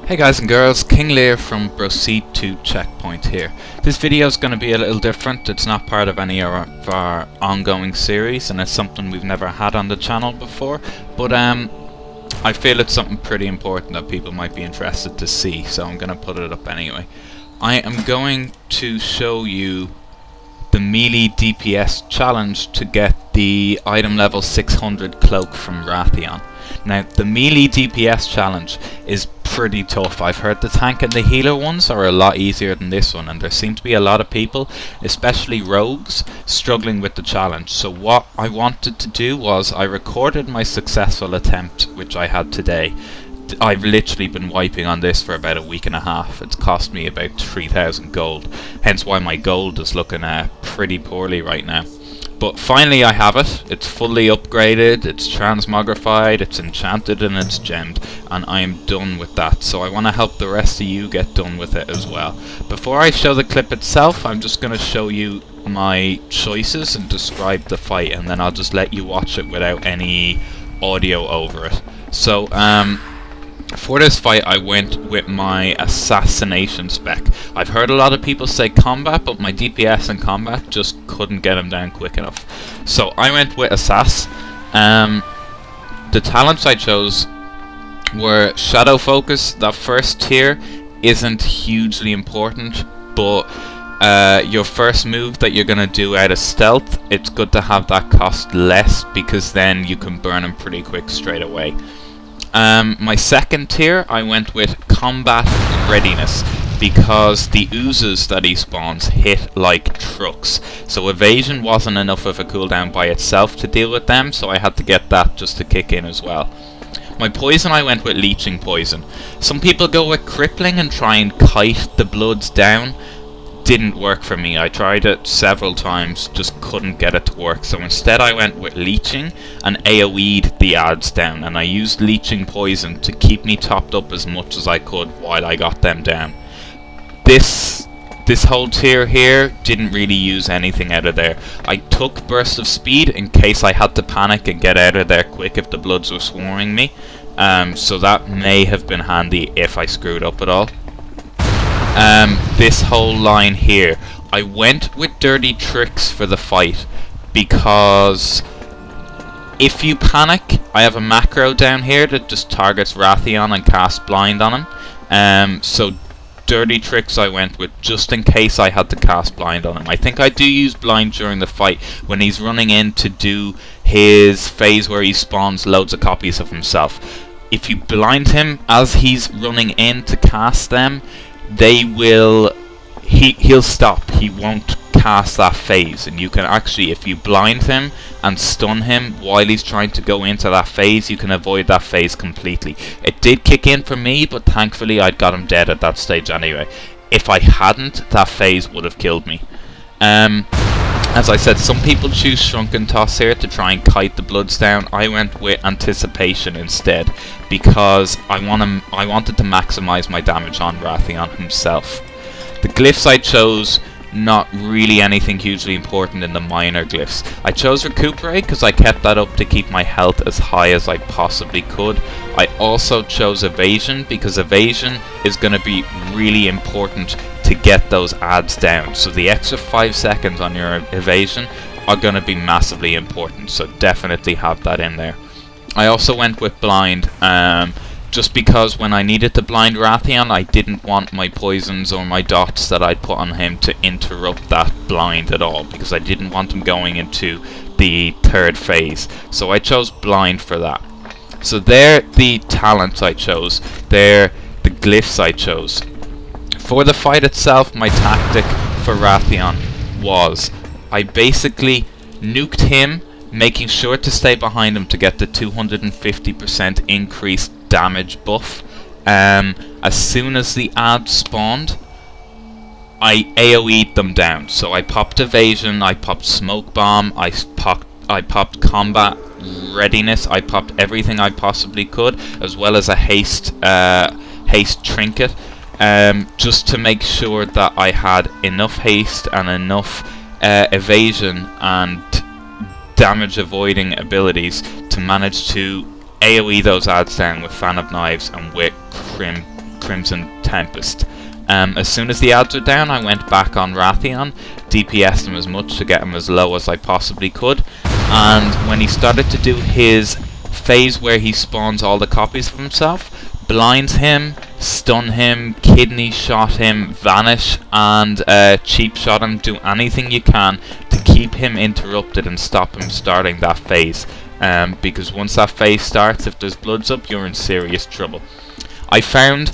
Hey guys and girls, King Lear from Proceed to Checkpoint here. This video is going to be a little different. It's not part of any of our ongoing series, and it's something we've never had on the channel before, but I feel it's something pretty important that people might be interested to see, so I'm going to put it up anyway. I am going to show you the melee DPS challenge to get the item level 600 cloak from Wrathion. Now, the melee DPS challenge is pretty tough. I've heard the tank and the healer ones are a lot easier than this one, and there seem to be a lot of people, especially rogues, struggling with the challenge. So what I wanted to do was I recorded my successful attempt, which I had today. I've literally been wiping on this for about a week and a half. It's cost me about 3,000 gold, hence why my gold is looking pretty poorly right now. But finally I have it. It's fully upgraded, it's transmogrified, it's enchanted and it's gemmed, and I am done with that. So I want to help the rest of you get done with it as well. Before I show the clip itself, I'm just going to show you my choices and describe the fight, and then I'll just let you watch it without any audio over it. So for this fight I went with my assassination spec. I've heard a lot of people say combat, but my DPS in combat just couldn't get him down quick enough. So I went with assass. The talents I chose were shadow focus. That first tier isn't hugely important, but your first move that you're gonna do out of stealth, it's good to have that cost less, because then you can burn him pretty quick straight away. My second tier, I went with combat readiness, because the oozes that he spawns hit like trucks. So evasion wasn't enough of a cooldown by itself to deal with them, so I had to get that just to kick in as well. My poison, I went with leeching poison. Some people go with crippling and try and kite the bloods down. Didn't work for me. I tried it several times, just couldn't get it to work. So instead I went with leeching and AoE'd the ads down, and I used leeching poison to keep me topped up as much as I could while I got them down. This whole tier here didn't really use anything out of there. I took burst of speed in case I had to panic and get out of there quick if the bloods were swarming me. So that may have been handy if I screwed up at all. This whole line here, I went with dirty tricks for the fight, because if you panic, I have a macro down here that just targets Wrathion and casts blind on him. So dirty tricks I went with just in case I had to cast blind on him. I think I do use blind during the fight when he's running in to do his phase where he spawns loads of copies of himself. If you blind him as he's running in to cast them, he'll stop. He won't cast that phase, and you can actually, if you blind him and stun him while he's trying to go into that phase, you can avoid that phase completely. It did kick in for me, but thankfully I'd got him dead at that stage anyway. If I hadn't, that phase would have killed me. As I said, some people choose Shrunken Toss here to try and kite the bloods down. I went with Anticipation instead, because I wanted to maximize my damage on Wrathion himself. The glyphs I chose, not really anything hugely important in the minor glyphs. I chose Recuperate because I kept that up to keep my health as high as I possibly could. I also chose Evasion because Evasion is going to be really important to get those ads down. So the extra 5 seconds on your evasion are going to be massively important, so definitely have that in there. I also went with blind, just because when I needed to blind Wrathion, I didn't want my poisons or my dots that I'd put on him to interrupt that blind at all, because I didn't want him going into the third phase. So I chose blind for that. So they're the talents I chose. They're the glyphs I chose. For the fight itself, my tactic for Wrathion was I basically nuked him, making sure to stay behind him to get the 250% increased damage buff. As soon as the ads spawned, I AoE'd them down. So I popped evasion, I popped smoke bomb, I popped combat readiness, I popped everything I possibly could, as well as a haste trinket. Just to make sure that I had enough haste and enough evasion and damage avoiding abilities to manage to AoE those ads down with Fan of Knives and with Crimson Tempest. As soon as the ads were down, I went back on Wrathion, DPS'd him as much to get him as low as I possibly could, and when he started to do his phase where he spawns all the copies of himself, blinds him, stun him, kidney shot him, vanish, and cheap shot him. Do anything you can to keep him interrupted and stop him starting that phase, because once that phase starts, if there's bloods up, you're in serious trouble. I found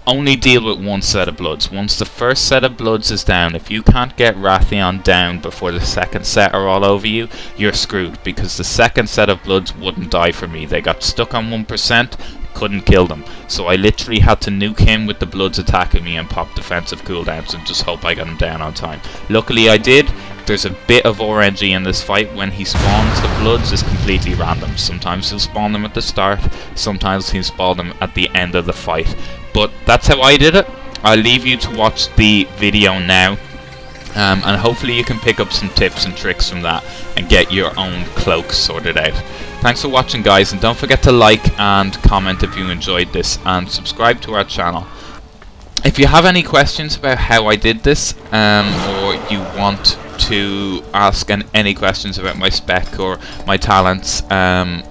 only deal with one set of bloods. Once the first set of bloods is down, if you can't get Wrathion down before the second set are all over you, you're screwed, because the second set of bloods wouldn't die for me. They got stuck on 1%, couldn't kill them, so I literally had to nuke him with the bloods attacking me and pop defensive cooldowns and just hope I got him down on time. Luckily I did. There's a bit of RNG in this fight. When he spawns the bloods is completely random. Sometimes he'll spawn them at the start, sometimes he'll spawn them at the end of the fight. But that's how I did it. I'll leave you to watch the video now, and hopefully you can pick up some tips and tricks from that and get your own cloak sorted out. Thanks for watching, guys, and don't forget to like and comment if you enjoyed this, and subscribe to our channel. If you have any questions about how I did this, or you want to ask any questions about my spec or my talents,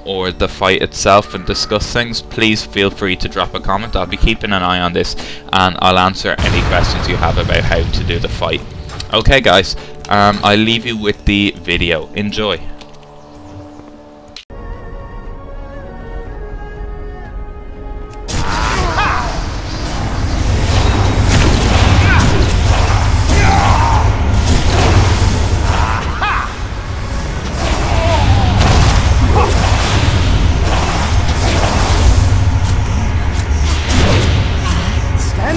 or the fight itself, and discuss things, please feel free to drop a comment. I'll be keeping an eye on this, and I'll answer any questions you have about how to do the fight. Okay guys, I'll leave you with the video. Enjoy.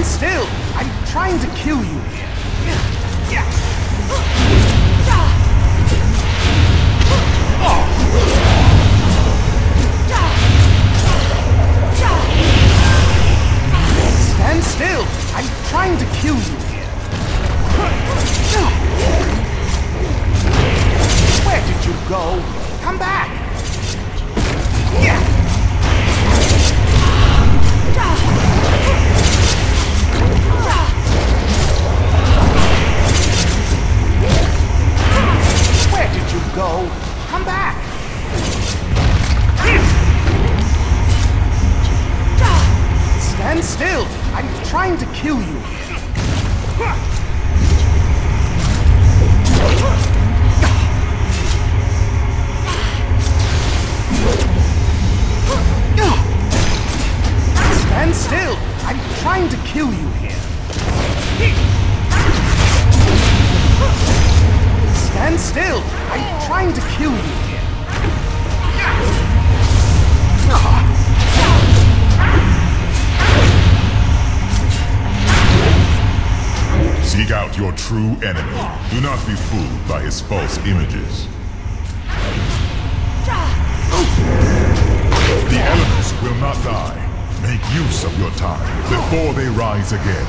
Still, I'm trying to kill you here. Stand still, I'm trying to kill you here. Where did you go? Come back. Where did you go? Come back! Stand still! I'm trying to kill you here. Stand still! I'm trying to kill you here. Stand still! I'm trying to kill you here. Seek out your true enemy. Do not be fooled by his false images. The elements will not die. Make use of your time before they rise again.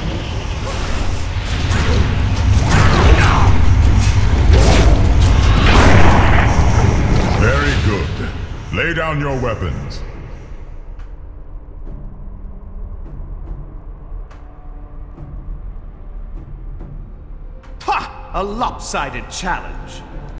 Very good. Lay down your weapons. Ha! A lopsided challenge.